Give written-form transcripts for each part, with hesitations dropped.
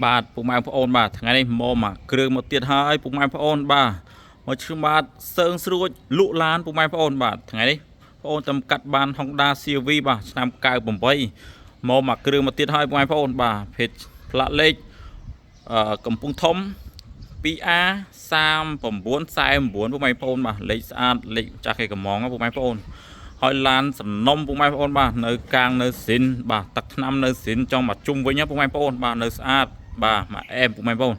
បាទពុកម៉ែបងប្អូនបាទថ្ងៃនេះមកមកគ្រឿងមកទៀតហើយពុកម៉ែបងប្អូនបាទមកឈ្មោះបាទសើងស្រួចលក់ឡានពុកម៉ែបងប្អូនបាទថ្ងៃនេះបងប្អូនតាមកាត់បាន Honda CRV បាទឆ្នាំ98មកគ្រឿងមកទៀតហើយពុកម៉ែបងប្អូនបាទភេទផ្លាកលេខកំពង់ធំ 2A3949 ពុកម៉ែបងប្អូនបាទលេខស្អាតលេខចាស់គេកំងពុកម៉ែបងប្អូនហើយឡានសំណុំពុកម៉ែបងប្អូនបាទនៅកាងនៅស៊ីនបាទទឹកថ្នាំនៅស៊ីនចង់មកជុំវិញពុកម៉ែបងប្អូនបាទនៅស្អាតបាទមកអែមពុកម៉ែបងប្អូន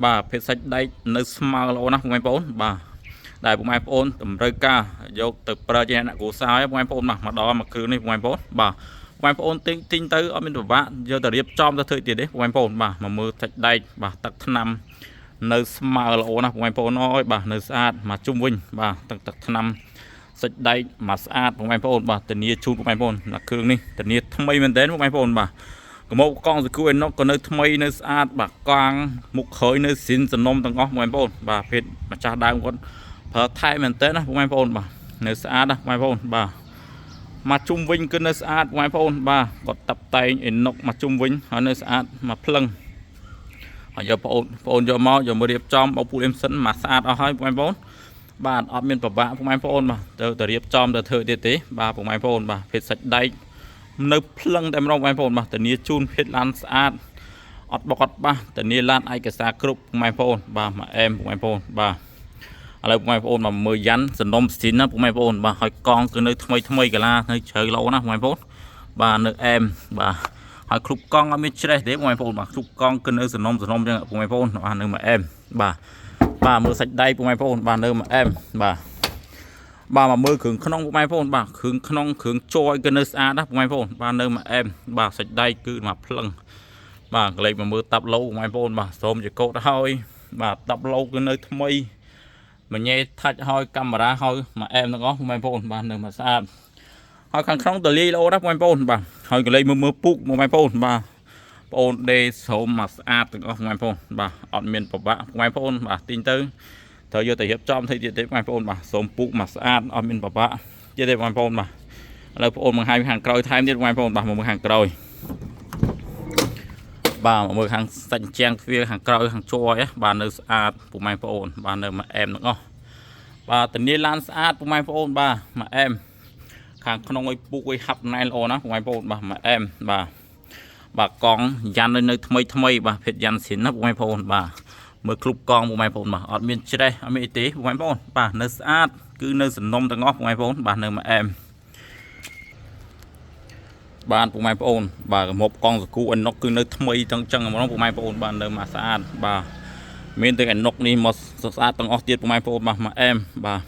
បាទភេទសាច់ដែកនៅស្មើល្អណាស់ពុកម៉ែបងប្អូនបាទដែលពុកម៉ែបងប្អូនតម្រូវការយកទៅប្រើជាអ្នកគ្រួសារពុកម៉ែបងប្អូនបាទមកដល់មកគ្រឿងនេះពុកម៉ែបងប្អូនបាទពុកម៉ែបងប្អូនទិញទៅអត់មានពិបាកយកទៅរៀបចំទៅធ្វើទៀតទេពុកម៉ែបងប្អូនបាទមកមើលសាច់ដែកបាទទឹកថ្នាំនៅស្មើល្អណាស់ពុកម៉ែបងប្អូនអើយបាទនៅស្អាតមកជុំវិញបាទទឹកថ្នាំសាច់ដែកមកស្អាតពុកម៉ែបងប្អូនបាទធានាជូនពុកម៉ែបងប្អូនគ្រឿងនេះធានាថ្មីមែនទែនពុកម៉ែបងប្អូនបាទកម៉ូកង់សគូឯណុកក៏នៅថ្មីនៅស្អាតបាទកង់មុខក្រោយនៅស៊ីនសំណុំទាំងអស់ពុកម៉ែបងប្អូនបាទភេទម្ចាស់ដើមគាត់ប្រើថែមែនទែនណាពុកម៉ែបងប្អូនបាទនៅស្អាតណាពុកម៉ែបងប្អូនបាទមកជុំវិញគឺនៅស្អាតពុកម៉ែបងប្អូនបាទគាត់តាប់តែងឯណុកមកជុំវិញហើយនៅស្អាតមកភ្លឹងហើយយកបងប្អូនយកមករៀបចំបោកពូអេមសិនមកស្អាតអស់ហើយពុកម៉ែបងប្អូនបាទអត់មានពិបាកពុកម៉ែបងប្អូនបាទទៅរៀបចំទៅធ្វើទៀតទេបាទពុកម៉ែបងប្អូនបាទភេទសាច់ដែកនៅភ្លឹងតែម្ដងបងប្អូនបាទធានាជូនភេទឡានស្អាតអត់បកអត់បាសធានាឡានឯកសារគ្រប់ពុកម៉ែបងប្អូនបាទមកអែមពុកម៉ែបងប្អូនបាទឥឡូវពុកម៉ែបងប្អូនមកមើលយ៉ាន់សំណុំស៊ីនណាពុកម៉ែបងប្អូនបាទហើយកង់គឺនៅថ្មីកាឡានៅជ្រៅល្អណាស់ពុកម៉ែបងប្អូនបាទនៅអែមបាទហើយគ្រប់កង់អត់មានច្រេះទេពុកម៉ែបងប្អូនបាទគ្រប់កង់គឺនៅសំណុំចឹងពុកម៉ែបងប្អូនបាទនៅមកអែមបាទមើលសាច់ដៃពុកម៉ែបងប្អូនបាទនៅមកអែមបាទមកមើលគ្រឿងក្នុងពុកម៉ែបងប្អូនបាទគ្រឿងក្នុងគ្រឿងជ័រគឺនៅស្អាតណាពុកម៉ែបងប្អូនបាទនៅមកអែមបាទសាច់ដៃគឺមកភ្លឹងបាទកលេចមកមើលតាប់ឡូពុកម៉ែបងប្អូនបាទសូមជាកោតហើយបាទតាប់ឡូគឺនៅថ្មីមញ៉េថាច់ហើយកាមេរ៉ាហើយមកអែមទាំងអស់ពុកម៉ែបងប្អូនបាទនៅមកស្អាតហើយខាងក្នុងតលាយល្អណាស់ពុកម៉ែបងប្អូនបាទហើយកលេចមើលពុកពុកម៉ែបងប្អូនបាទបងអូនដេសូមមកស្អាតទាំងអស់ពុកម៉ែបងប្អូនបាទអត់មានពិបាកពុកម៉ែបងប្អូនបាទទិញទៅត្រូវយកទៅរៀបចំធ្វើទៀតទេបងប្អូនបាទសូមពុកមកស្អាតអត់មានពិបាកទៀតទេបងប្អូនបាទឥឡូវបងប្អូនបង្ហាញខាងក្រោយថែមទៀតបងប្អូនបាទមកមើលខាងក្រោយបាទមកមើលខាងសាច់ជាងទ្វារខាងក្រោយខាងជ័របាទនៅស្អាតពុកម៉ែបងប្អូនបាទនៅមកអែមទាំងអស់បាទធានាឡានស្អាតពុកម៉ែបងប្អូនបាទមកអែមខាងក្នុងឲ្យពុកឲ្យហាប់ណែនល្អណាពុកម៉ែបងប្អូនបាទមកអែមបាទកង់យ៉ាន់នៅថ្មីបាទភេទយ៉ាន់ស៊ីនណាពុកម៉ែបងប្អូនបាទមើលគ្រប់កង់ពុកម៉ែបងប្អូនបាទអត់មានច្រេះអត់មានអីទេពុកម៉ែបងប្អូនបាទនៅស្អាតគឺនៅសំណុំទាំងអស់ពុកម៉ែបងប្អូនបាទនៅមកអែមបាទពុកម៉ែបងប្អូនបាទកម៉ប់កង់សគូអណុកគឺនៅថ្មីទាំងចឹងហ្មងពុកម៉ែបងប្អូនបាទនៅមកស្អាតបាទមានទាំងអណុកនេះមកស្អាតទាំងអស់ទៀតពុកម៉ែបងប្អូនបាទមកអែមបាទ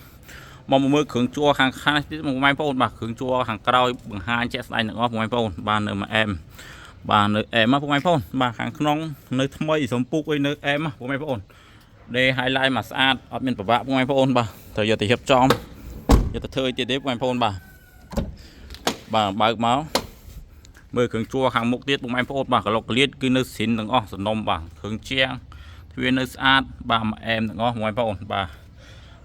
មកមើលគ្រឿងជ័រខាងខាងទៀតពុកម៉ែបងប្អូនបាទគ្រឿងជ័រខាងក្រោយបង្ហាញជាក់ស្ដែងទាំងអស់ពុកម៉ែបងប្អូនបាទនៅមកអែមបាទនៅអែមពុកម៉ែបងប្អូនបាទខាងក្នុងនៅថ្មីសំពុកអីនៅអែមពុកម៉ែបងប្អូនដេ highlight មកស្អាតអត់មានពិបាកពុកម៉ែបងប្អូនបាទត្រូវយកទៅរៀបចំយកទៅធ្វើទៀតទេពុកម៉ែបងប្អូនបាទបើកមកមើលគ្រឿងជ័រខាងមុខទៀតពុកម៉ែបងប្អូនបាទក្លុកក្លៀតគឺនៅស៊ីនទាំងអស់សំណុំបាទគ្រឿងជាងទ្វារនៅស្អាតបាទមកអែមទាំងអស់ពុកម៉ែបងប្អូនបាទ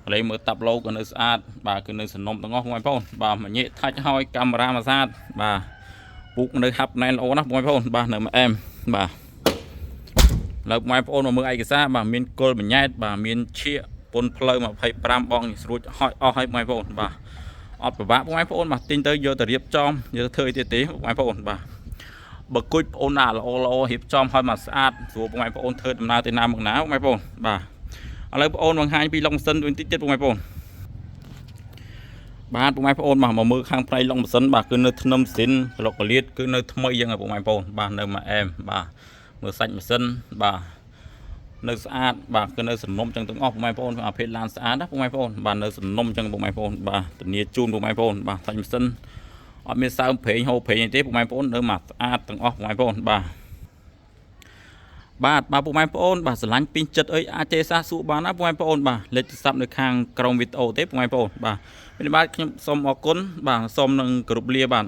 ឥឡូវមើលតាប់ឡូក៏នៅស្អាតបាទគឺនៅសំណុំទាំងអស់ពុកម៉ែបងប្អូនបាទមញ៉េថាច់ហើយកាមេរ៉ាមកស្អាតបាទពុកនៅហាប់ណែនល្អណាស់បងប្អូនបាទនៅមកអែមបាទលើបងប្អូនមកមើលឯកសារបាទមានគល់បញ្ញាតបាទមានឈៀកពន្ធផ្លូវ25បងស្រួចហោចអស់ហើយបងប្អូនបាទអត់ពិបាកបងប្អូនបាទទិញទៅយកទៅរៀបចំយកទៅធ្វើទៀតទេបងប្អូនបាទបើគួចបងប្អូនណាល្អរៀបចំឲ្យមកស្អាតស្រួលបងប្អូនធ្វើដំណើរទៅណាមកណាបងប្អូនបាទឥឡូវបងប្អូនបង្ហាញពីឡុងម៉ាស៊ីនវិញតិចទៀតបងប្អូនបាទពុកម៉ែបងប្អូនមកមើលខាងផ្នែកឡុងម៉ាស៊ីនបាទគឺនៅធ្នឹមស៊ីនក្លុកក្លៀតគឺនៅថ្មីយ៉ាងពុកម៉ែបងប្អូនបាទនៅមកអែមបាទមើលសាច់ម៉ាស៊ីនបាទនៅស្អាតបាទគឺនៅសំណុំចឹងទាំងអស់ពុកម៉ែបងប្អូនអាភេទឡានស្អាតណាពុកម៉ែបងប្អូនបាទនៅសំណុំចឹងពុកម៉ែបងប្អូនបាទធានាជូនពុកម៉ែបងប្អូនបាទសាច់ម៉ាស៊ីនអត់មានសើមប្រេងហូរប្រេងអីទេពុកម៉ែបងប្អូននៅមកស្អាតទាំងអស់ពុកម៉ែបងប្អូនបាទពុកម៉ែបងប្អូនបាទស្រឡាញ់ពីងចិត្តអីអាចទេសសួរបានណាពុកម៉ែបងប្អូនបាទលេខទូរស័ព្ទនៅខាងក្រោមវីដេអូទេពុកម៉ែបងប្អូនបាទមានបាទខ្ញុំសូមអរគុណបាទសូមនឹងគោរពលាបាទ